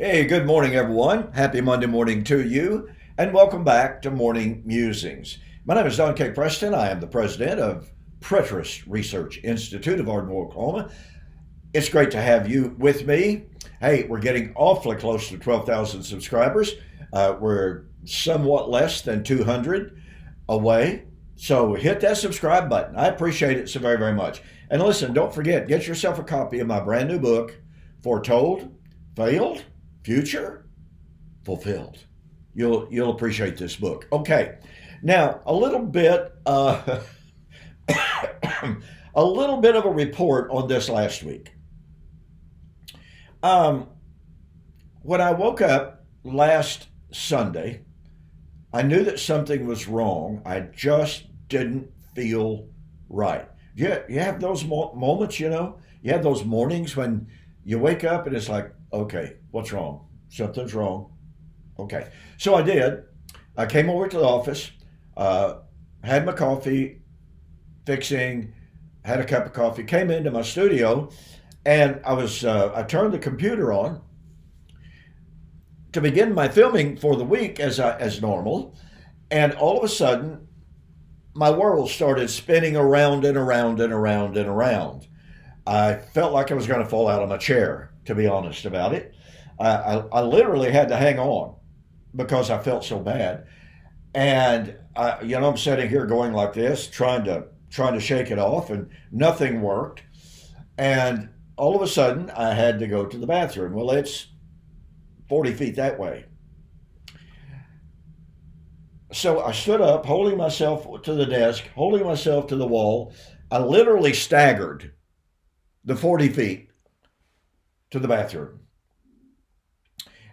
Hey, good morning, everyone. Happy Monday morning to you, and welcome back to Morning Musings. My name is Don K. Preston. I am the president of Preterist Research Institute of Ardmore, Oklahoma. It's great to have you with me. Hey, we're getting awfully close to 12,000 subscribers. We're somewhat less than 200 away. So hit that subscribe button. I appreciate it so very, very much. And listen, don't forget, get yourself a copy of my brand new book, Foretold, Failed, Future, Fulfilled. You'll appreciate this book. Okay, now a little bit a little bit of a report on this last week. Um, when I woke up last Sunday, I knew that something was wrong. I just didn't feel right. You have those moments, You have those mornings when you wake up and it's like, okay, what's wrong? Something's wrong. Okay. So I did. I came over to the office, uh, had my coffee, fixing, had a cup of coffee, came into my studio, and I turned the computer on to begin my filming for the week as normal, and all of a sudden my world started spinning around and around and around and around. I felt like I was going to fall out of my chair, to be honest about it. I literally had to hang on because I felt so bad, and I'm sitting here going like this, trying to shake it off, and nothing worked. And all of a sudden, I had to go to the bathroom. Well, it's 40 feet that way. So I stood up, holding myself to the desk, holding myself to the wall. I literally staggered the 40 feet to the bathroom.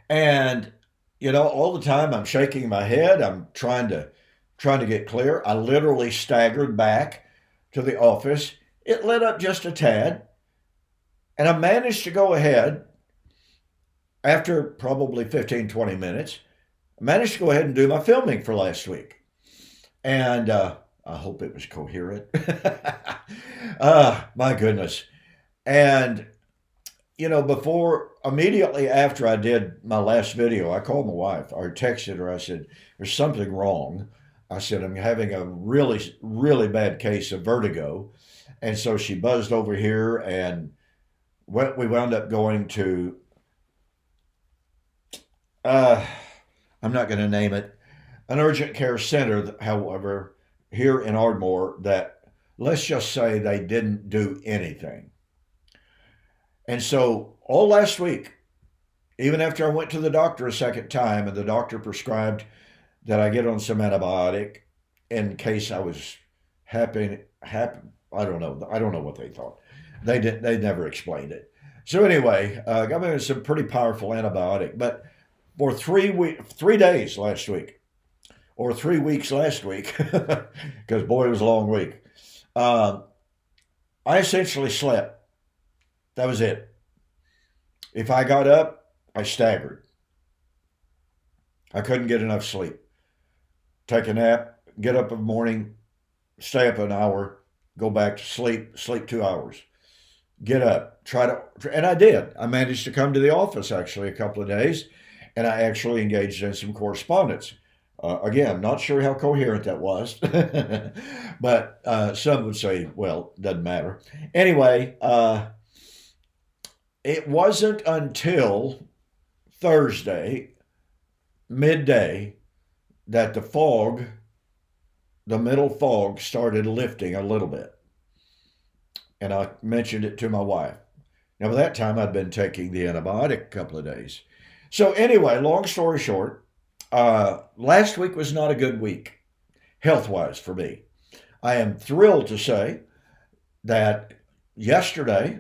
And, all the time I'm shaking my head. I'm trying to get clear. I literally staggered back to the office. It lit up just a tad. And I managed to go ahead after probably 15, 20 minutes. I managed to go ahead and do my filming for last week. And I hope it was coherent. My goodness. And, before, immediately after I did my last video, I called my wife or texted her. I said, there's something wrong. I said, I'm having a really, really bad case of vertigo. And so she buzzed over here, and we wound up going to, uh, I'm not going to name it, an urgent care center, however, here in Ardmore, that, let's just say, they didn't do anything. And so all last week, even after I went to the doctor a second time and the doctor prescribed that I get on some antibiotic in case I was happy. I don't know what they thought. They never explained it. So anyway, got me some pretty powerful antibiotic. But for 3 days last week, or 3 weeks last week, because boy, it was a long week. Uh, I essentially slept. That was it. If I got up, I staggered. I couldn't get enough sleep. Take a nap, get up in the morning, stay up an hour, go back to sleep, sleep 2 hours, get up, and I did. I managed to come to the office actually a couple of days, and I actually engaged in some correspondence. Again, not sure how coherent that was, but some would say, well, doesn't matter. Anyway, it wasn't until Thursday, midday, that the middle fog, started lifting a little bit. And I mentioned it to my wife. Now, by that time, I'd been taking the antibiotic a couple of days. So, anyway, long story short, last week was not a good week, health wise, for me. I am thrilled to say that yesterday,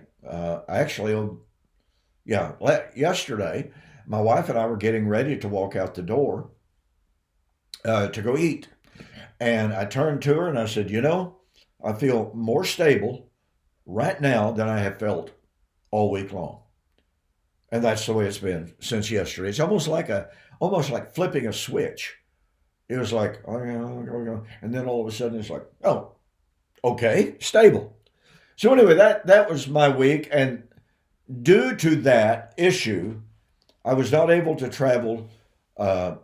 yesterday, my wife and I were getting ready to walk out the door to go eat. And I turned to her and I said, I feel more stable right now than I have felt all week long. And that's the way it's been since yesterday. It's almost like flipping a switch. It was like, oh yeah, oh, yeah. And then all of a sudden it's like, oh, okay, stable. So anyway, that was my week. And due to that issue, I was not able to travel to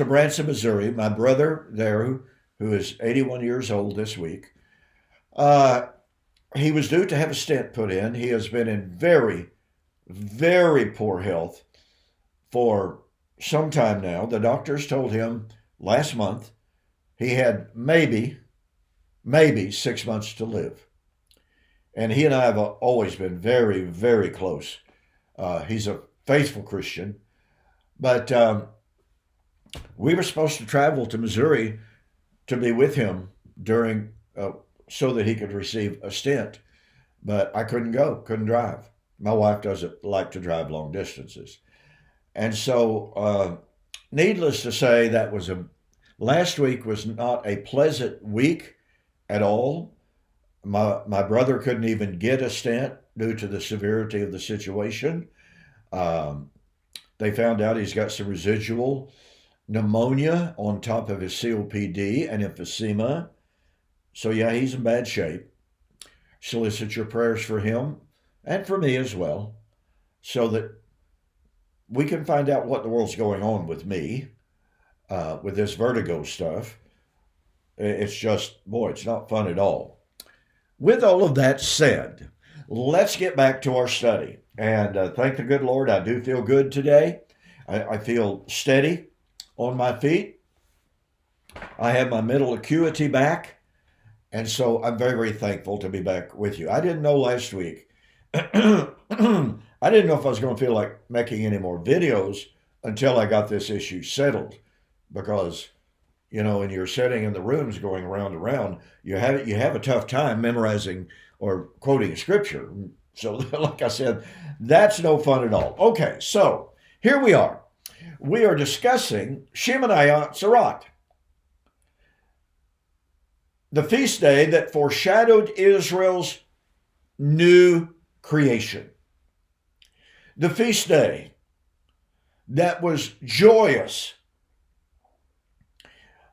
Branson, Missouri. My brother there, who is 81 years old this week, uh, he was due to have a stent put in. He has been in very, very poor health for some time now. The doctors told him last month he had maybe 6 months to live. And he and I have always been very, very close. He's a faithful Christian. But we were supposed to travel to Missouri to be with him during, so that he could receive a stent. But I couldn't go, couldn't drive. My wife doesn't like to drive long distances. And so, needless to say, last week was not a pleasant week at all. My brother couldn't even get a stent due to the severity of the situation. Um, they found out he's got some residual pneumonia on top of his COPD and emphysema. So, yeah, he's in bad shape. Solicit your prayers for him and for me as well, so that we can find out what the world's going on with me, with this vertigo stuff. It's just, boy, it's not fun at all. With all of that said, let's get back to our study. And thank the good Lord, I do feel good today. I feel steady on my feet. I have my mental acuity back. And so I'm very, very thankful to be back with you. I didn't know last week. I didn't know if I was going to feel like making any more videos until I got this issue settled. Because, when you're sitting in the rooms going around and around, you have a tough time memorizing or quoting scripture. So, like I said, that's no fun at all. Okay, so here we are. We are discussing Shemeni Atzerat, the feast day that foreshadowed Israel's new creation. The feast day that was joyous.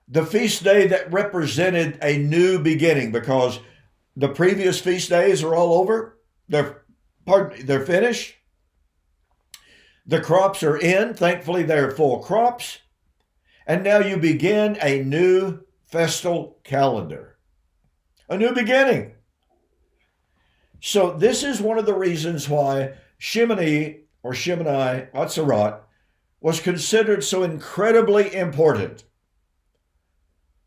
The feast day that represented a new beginning, because the previous feast days are all over. They're finished. The crops are in. Thankfully, they're full crops. And now you begin a new festal calendar. A new beginning. So this is one of the reasons why Shemeni Atzerat was considered so incredibly important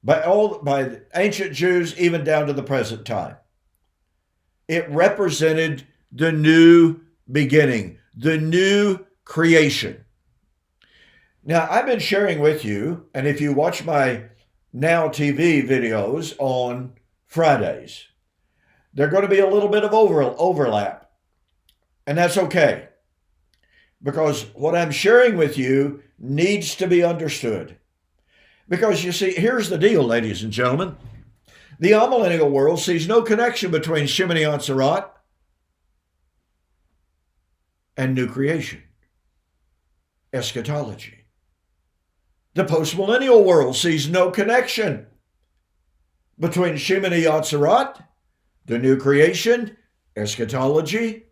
by ancient Jews, even down to the present time. It represented the new beginning, the new creation. Now, I've been sharing with you, and if you watch my Now TV videos on Fridays, they're going to be a little bit of overlap, and that's okay, because what I'm sharing with you needs to be understood. Because you see, here's the deal, ladies and gentlemen. The amillennial world sees no connection between Shemeni Atzerat and new creation, eschatology. The postmillennial world sees no connection between Shemeni Atzerat, the new creation, eschatology.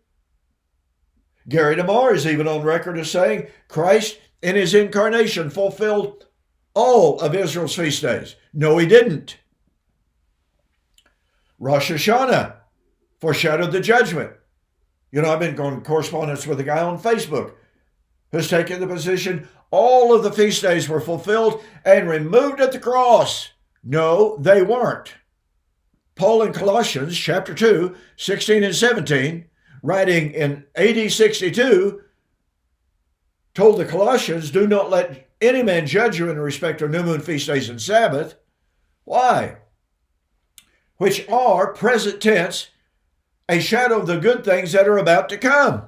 Gary DeMar is even on record as saying Christ in his incarnation fulfilled all of Israel's feast days. No, he didn't. Rosh Hashanah foreshadowed the judgment. I've been going correspondence with a guy on Facebook who's taken the position all of the feast days were fulfilled and removed at the cross. No, they weren't. Paul in Colossians chapter 2, 16 and 17, writing in AD 62, told the Colossians, do not let any man judge you in respect of new moon feast days and Sabbath. Why? Which are, present tense, a shadow of the good things that are about to come.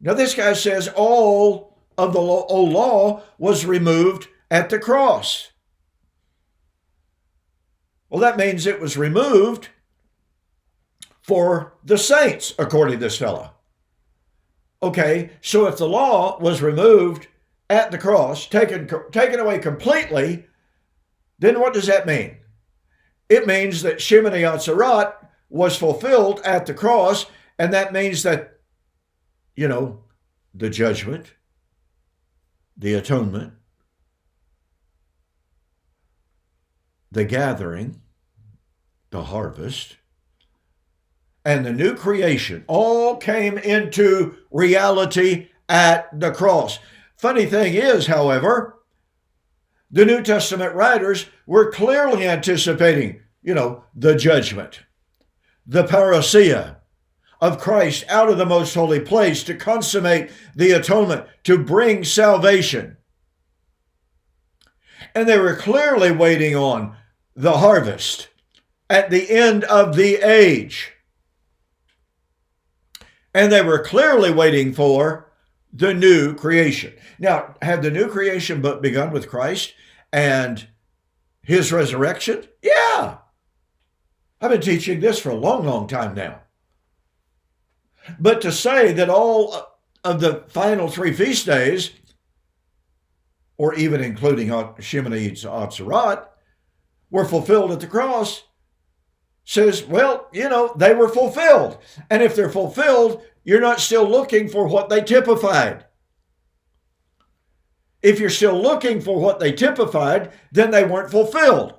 Now this guy says all of the old law was removed at the cross. Well, that means it was removed for the saints, according to this fellow. Okay, so if the law was removed at the cross, taken away completely, then what does that mean? It means that Shemeni Atzerat was fulfilled at the cross, and that means that, the judgment, the atonement, the gathering, the harvest, and the new creation all came into reality at the cross. Funny thing is, however, the New Testament writers were clearly anticipating, the judgment, the parousia of Christ out of the most holy place to consummate the atonement, to bring salvation. And they were clearly waiting on the harvest at the end of the age. And they were clearly waiting for the new creation. Now, had the new creation begun with Christ and his resurrection? Yeah. I've been teaching this for a long, long time now. But to say that all of the final 3 feast days, or even including Shemeni Atzerat, were fulfilled at the cross, says, well, they were fulfilled. And if they're fulfilled, you're not still looking for what they typified. If you're still looking for what they typified, then they weren't fulfilled.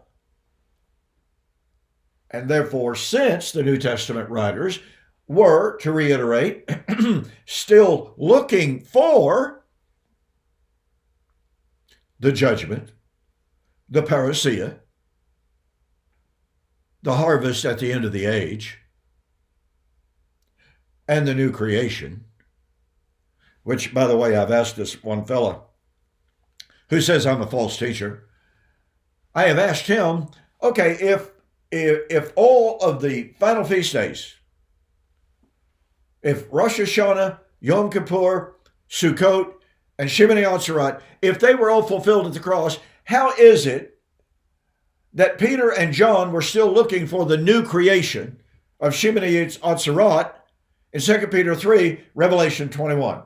And therefore, since the New Testament writers were, to reiterate, still looking for the judgment, the parousia, the harvest at the end of the age, and the new creation, which, by the way, I've asked this one fella who says I'm a false teacher. I have asked him, okay, if all of the final feast days, if Rosh Hashanah, Yom Kippur, Sukkot, and Shemini Atzerat, if they were all fulfilled at the cross, how is it that Peter and John were still looking for the new creation of Shemini Atzerat in 2 Peter 3, Revelation 21?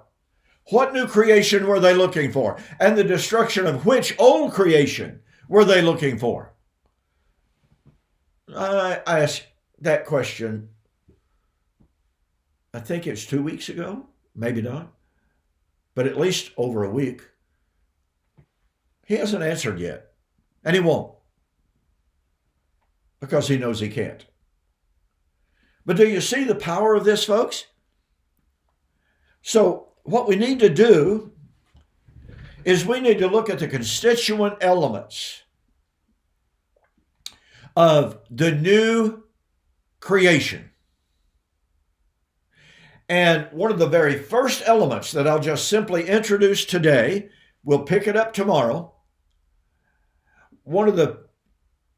What new creation were they looking for? And the destruction of which old creation were they looking for? I asked that question, I think it's 2 weeks ago, maybe not, but at least over a week. He hasn't answered yet, and he won't, because he knows he can't. But do you see the power of this, folks? So what we need to do is we need to look at the constituent elements of the new creation. And one of the very first elements that I'll just simply introduce today, we'll pick it up tomorrow. One of the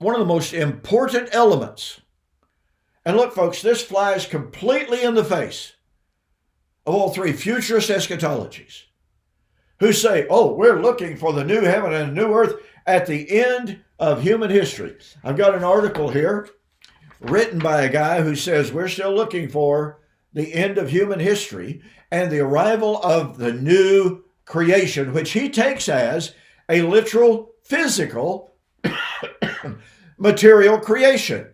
most important elements, and look, folks, this flies completely in the face of all 3 futurist eschatologies who say, oh, we're looking for the new heaven and the new earth at the end of human history. I've got an article here written by a guy who says we're still looking for the end of human history and the arrival of the new creation, which he takes as a literal, physical, material creation.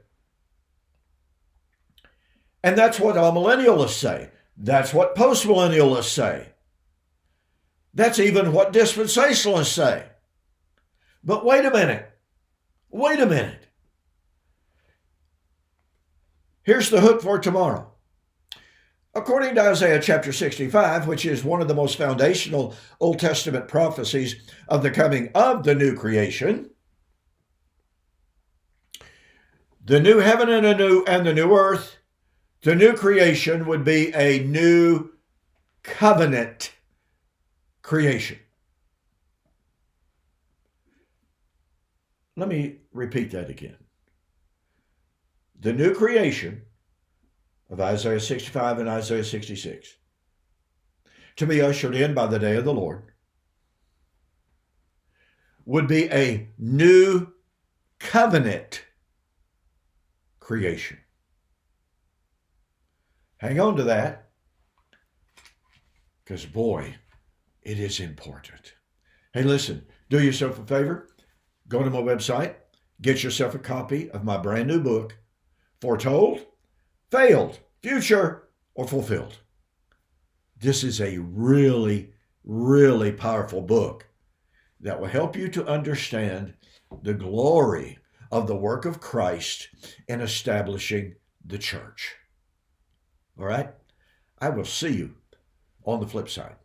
And that's what amillennialists say. That's what postmillennialists say. That's even what dispensationalists say. But wait a minute. Wait a minute. Here's the hook for tomorrow. According to Isaiah chapter 65, which is one of the most foundational Old Testament prophecies of the coming of the new creation, the new heaven and the new earth, the new creation would be a new covenant creation. Let me repeat that again. The new creation of Isaiah 65 and Isaiah 66, to be ushered in by the day of the Lord, would be a new covenant creation. Hang on to that, because boy, it is important. Hey, listen, do yourself a favor. Go to my website, get yourself a copy of my brand new book, Foretold, Failed, Future, or Fulfilled. this is a really, really powerful book that will help you to understand the glory of the work of Christ in establishing the church. All right? I will see you on the flip side.